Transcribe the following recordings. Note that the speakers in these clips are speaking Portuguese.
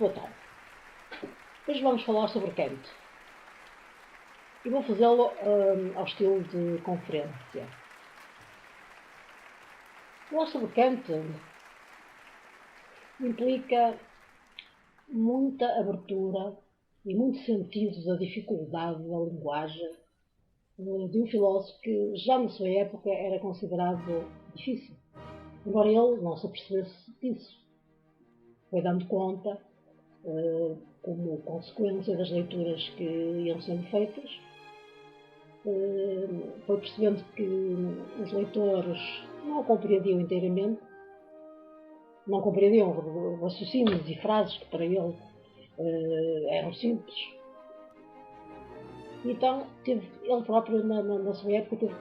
boa tarde. Hoje vamos falar sobre Kant. E vou fazê-lo ao estilo de conferência. Falar sobre Kant implica muita abertura e muito sentido da dificuldade da linguagem de um filósofo que já na sua época era considerado difícil, embora ele não se apercebesse disso. Foi dando conta, como consequência das leituras que iam sendo feitas, foi percebendo que os leitores não o compreendiam inteiramente, não compreendiam raciocínios e frases que para ele eram simples. Então, ele próprio, na sua época, teve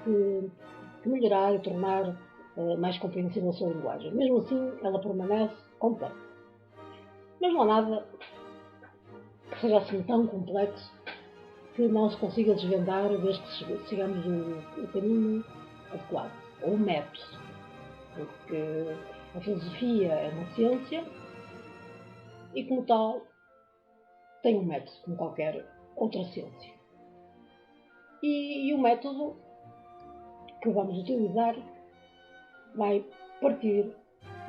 que melhorar e tornar mais compreensível a sua linguagem. Mesmo assim, ela permanece complexa. Mas não há nada que seja assim tão complexo que não se consiga desvendar desde que sigamos o caminho adequado, ou o método. Porque a filosofia é uma ciência e, como tal, tem um método, como qualquer outra ciência. E o método que vamos utilizar vai partir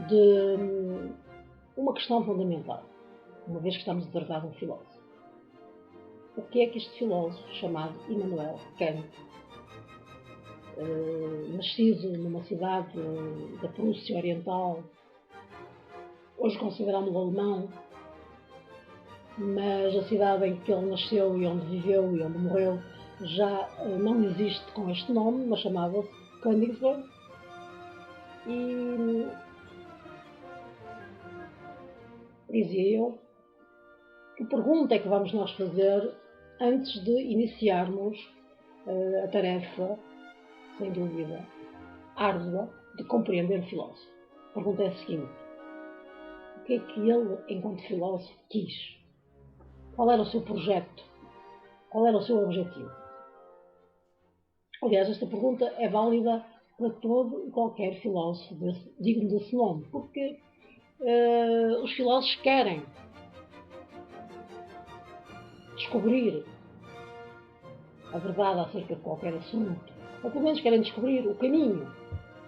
de uma questão fundamental, uma vez que estamos a tratar de um filósofo. O que é que este filósofo, chamado Immanuel Kant, nascido numa cidade da Prússia Oriental, hoje consideramos alemão, mas a cidade em que ele nasceu e onde viveu e onde morreu já não existe com este nome, mas chamava-se Königsberg. E dizia eu, que pergunta é que vamos nós fazer antes de iniciarmos a tarefa, sem dúvida, árdua de compreender o filósofo? A pergunta é a seguinte: o que é que ele, enquanto filósofo, quis? Qual era o seu projeto? Qual era o seu objetivo? Aliás, esta pergunta é válida para todo e qualquer filósofo digno desse nome, porque os filósofos querem descobrir a verdade acerca de qualquer assunto, ou pelo menos querem descobrir o caminho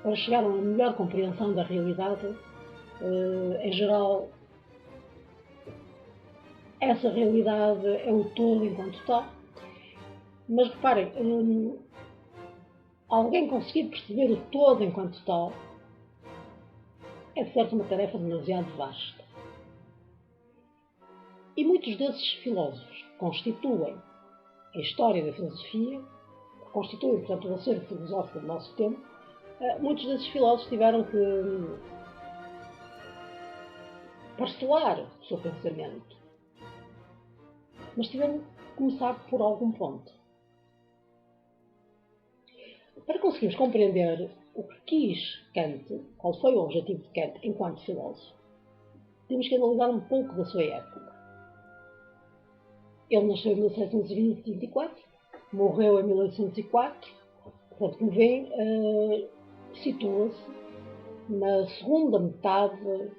para chegar a uma melhor compreensão da realidade. Em geral, essa realidade é o todo enquanto tal, mas reparem, alguém conseguir perceber o todo enquanto tal é de certo uma tarefa demasiado vasta. E muitos desses filósofos que constituem a história da filosofia, que constituem, portanto, o acervo filosófico do nosso tempo, muitos desses filósofos tiveram que parcelar o seu pensamento, mas tiveram que começar por algum ponto. Para conseguirmos compreender o que quis Kant, qual foi o objetivo de Kant enquanto filósofo, temos que analisar um pouco da sua época. Ele nasceu em 1724, morreu em 1804, portanto, como veem, situa-se na segunda metade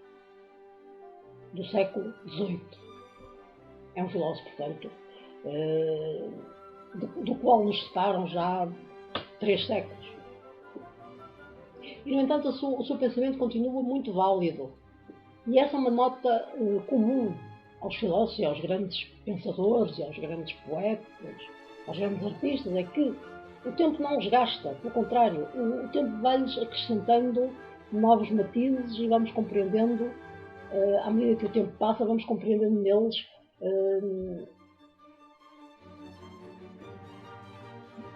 do século XVIII. É um filósofo, portanto, do qual nos separam já 3 séculos. E, no entanto, o seu pensamento continua muito válido. E essa é uma nota comum aos filósofos e aos grandes pensadores e aos grandes poetas, aos grandes artistas, é que o tempo não os gasta. Pelo contrário, o tempo vai-lhes acrescentando novos matizes e vamos compreendendo, à medida que o tempo passa, vamos compreendendo neles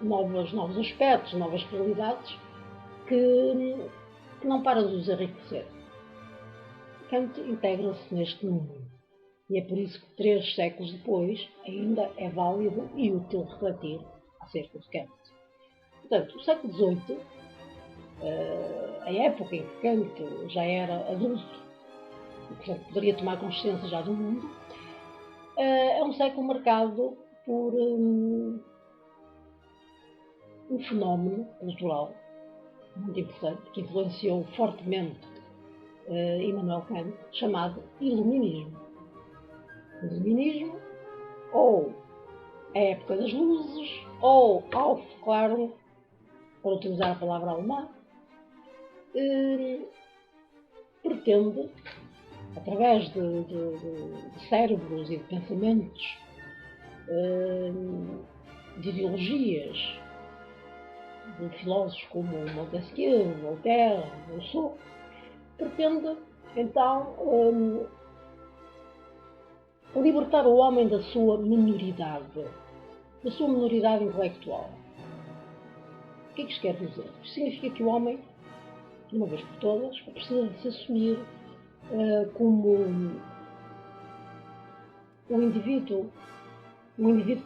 novos aspectos, novas realidades que não param de os enriquecer. Kant integra-se neste mundo e é por isso que 3 séculos depois ainda é válido e útil refletir acerca de Kant. Portanto, o século XVIII, a época em que Kant já era adulto e, portanto, poderia tomar consciência já do mundo, é um século marcado por um fenómeno cultural muito importante que influenciou fortemente Immanuel Kant, chamado Iluminismo. o Iluminismo, ou a época das luzes, ou Aufklärung, para utilizar a palavra alemã, pretende, através de cérebros e de pensamentos, de ideologias, de filósofos como Montesquieu, Voltaire, Rousseau, pretende então libertar o homem da sua minoridade intelectual. O que é que isto quer dizer? Isto significa que o homem, de uma vez por todas, precisa de se assumir como um indivíduo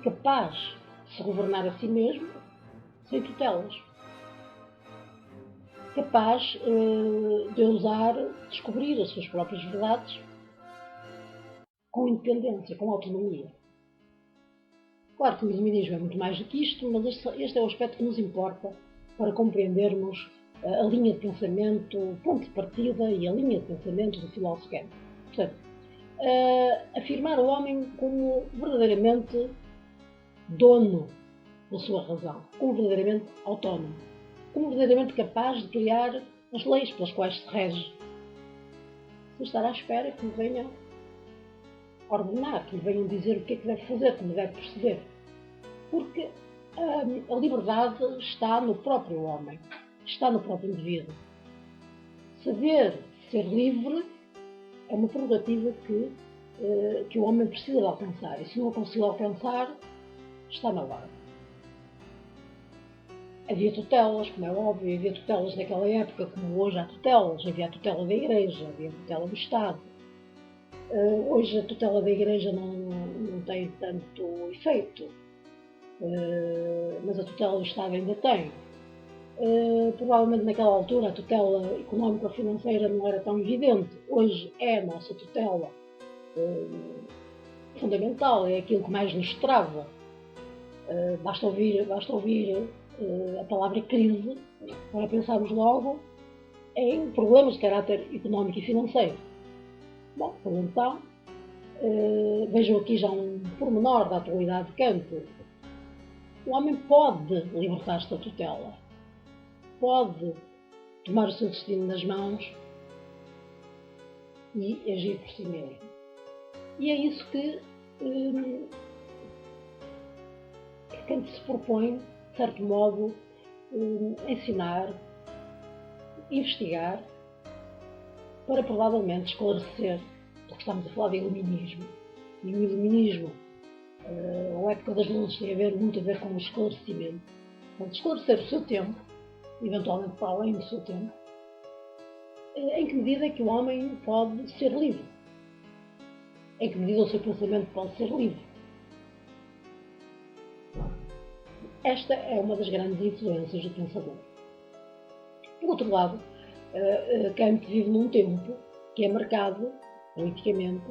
capaz de se governar a si mesmo sem tutelas, capaz de ousar descobrir as suas próprias verdades com independência, com autonomia. Claro que o iluminismo é muito mais do que isto, mas este é o aspecto que nos importa para compreendermos a linha de pensamento, o ponto de partida e a linha de pensamento do filósofo Kant. Portanto, afirmar o homem como verdadeiramente dono da sua razão, como verdadeiramente autónomo, como verdadeiramente capaz de criar as leis pelas quais se rege, sem estar à espera que lhe venham ordenar, que lhe venham dizer o que é que deve fazer, como deve proceder. Porque a liberdade está no próprio homem, está no próprio indivíduo. Saber ser livre é uma prerrogativa que o homem precisa de alcançar. E se não o conseguir alcançar, está na hora. Havia tutelas, como é óbvio, havia tutelas naquela época, como hoje há tutelas. Havia a tutela da Igreja, havia a tutela do Estado. Hoje a tutela da Igreja não tem tanto efeito, mas a tutela do Estado ainda tem. Provavelmente naquela altura a tutela económico-financeira não era tão evidente. Hoje é a nossa tutela fundamental, é aquilo que mais nos trava. Basta ouvir a palavra crise para pensarmos logo em problemas de caráter económico e financeiro. Bom, então, vejam aqui já um pormenor da atualidade de Kant. O homem pode libertar-se da tutela, pode tomar o seu destino nas mãos e agir por si mesmo. E é isso que Kant se propõe, de certo modo, ensinar, investigar, para provavelmente esclarecer, porque estamos a falar de iluminismo. E o iluminismo, a época das luzes, tem muito a ver com o esclarecimento. Portanto, esclarecer o seu tempo, eventualmente para além do seu tempo, em que medida é que o homem pode ser livre? Em que medida o seu pensamento pode ser livre? Esta é uma das grandes influências do pensador. Por outro lado, Kant vive num tempo que é marcado, politicamente,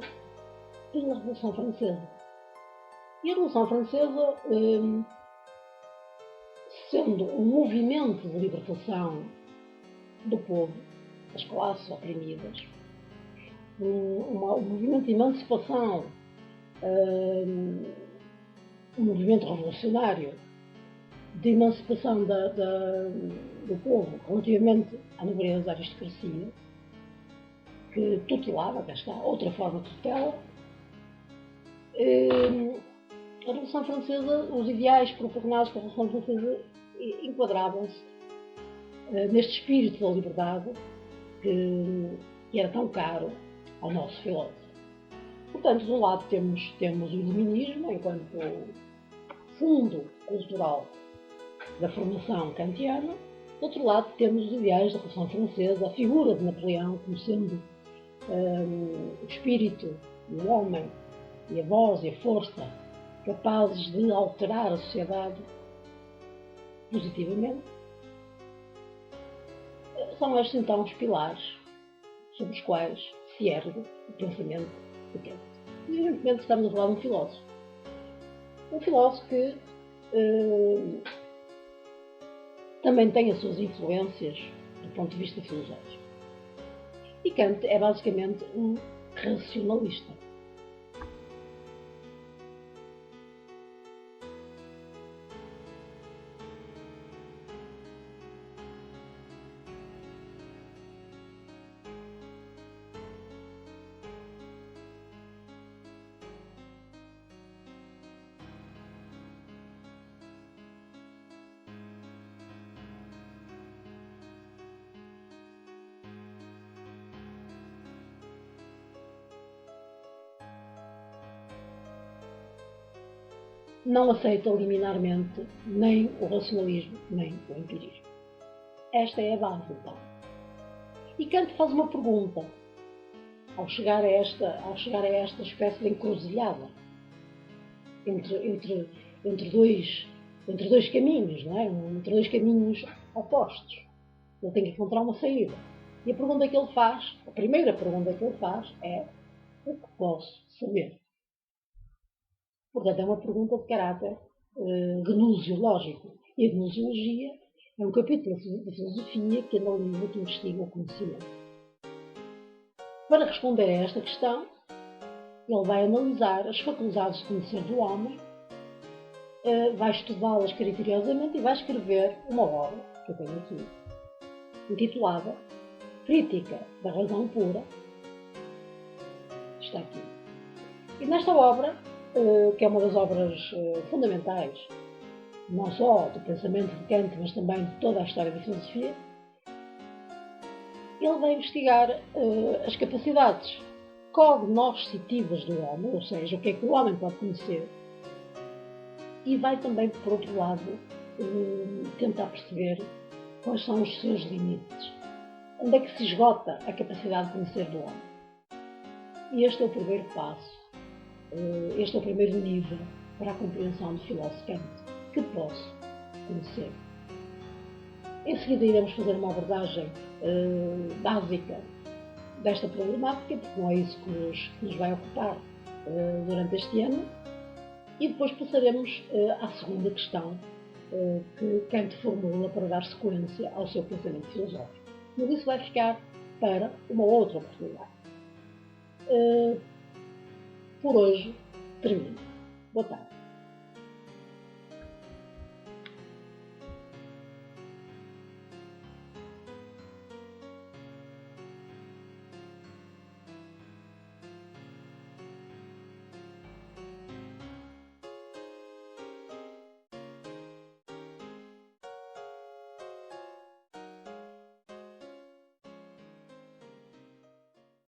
pela Revolução Francesa. E a Revolução Francesa, sendo um movimento de libertação do povo, das classes oprimidas, um movimento de emancipação, um movimento revolucionário, de emancipação do povo relativamente à nobreza, à aristocracia, que tutelava, cá está, outra forma de tutela. A Revolução Francesa, os ideais propugnados pela Revolução Francesa enquadravam-se neste espírito da liberdade que era tão caro ao nosso filósofo. Portanto, de um lado temos o iluminismo enquanto fundo cultural da formação kantiana, do outro lado temos os ideais da Revolução Francesa, a figura de Napoleão como sendo o espírito, o homem e a voz e a força capazes de alterar a sociedade positivamente. São estes então os pilares sobre os quais se ergue o pensamento de Kant. Evidentemente estamos a falar de um filósofo. Um filósofo que também tem as suas influências do ponto de vista filosófico. E Kant é basicamente um racionalista. não aceita liminarmente nem o racionalismo, nem o empirismo. Esta é a base, então. E Kant faz uma pergunta ao chegar a esta espécie de encruzilhada entre dois caminhos, não é? Entre dois caminhos opostos. Ele tem que encontrar uma saída. E a pergunta que ele faz, a primeira pergunta que ele faz é: o que posso saber? Portanto, é uma pergunta de caráter gnoseológico. E a gnoseologia é um capítulo da filosofia que analisa, que investiga o conhecimento. Para responder a esta questão, ele vai analisar as faculdades de conhecer do homem, vai estudá-las criteriosamente e vai escrever uma obra, que eu tenho aqui, intitulada Crítica da Razão Pura. Está aqui. E nesta obra, que é uma das obras fundamentais, não só do pensamento de Kant, mas também de toda a história da filosofia, ele vai investigar as capacidades cognoscitivas do homem, ou seja, o que é que o homem pode conhecer, e vai também, por outro lado, tentar perceber quais são os seus limites, onde é que se esgota a capacidade de conhecer do homem. E este é o primeiro passo, este é o primeiro nível para a compreensão do filósofo Kant, que posso conhecer. Em seguida iremos fazer uma abordagem básica desta problemática, porque não é isso que nos vai ocupar durante este ano, e depois passaremos à segunda questão que Kant formula para dar sequência ao seu pensamento filosófico. Mas isso vai ficar para uma outra oportunidade. Por hoje, termino. Boa tarde.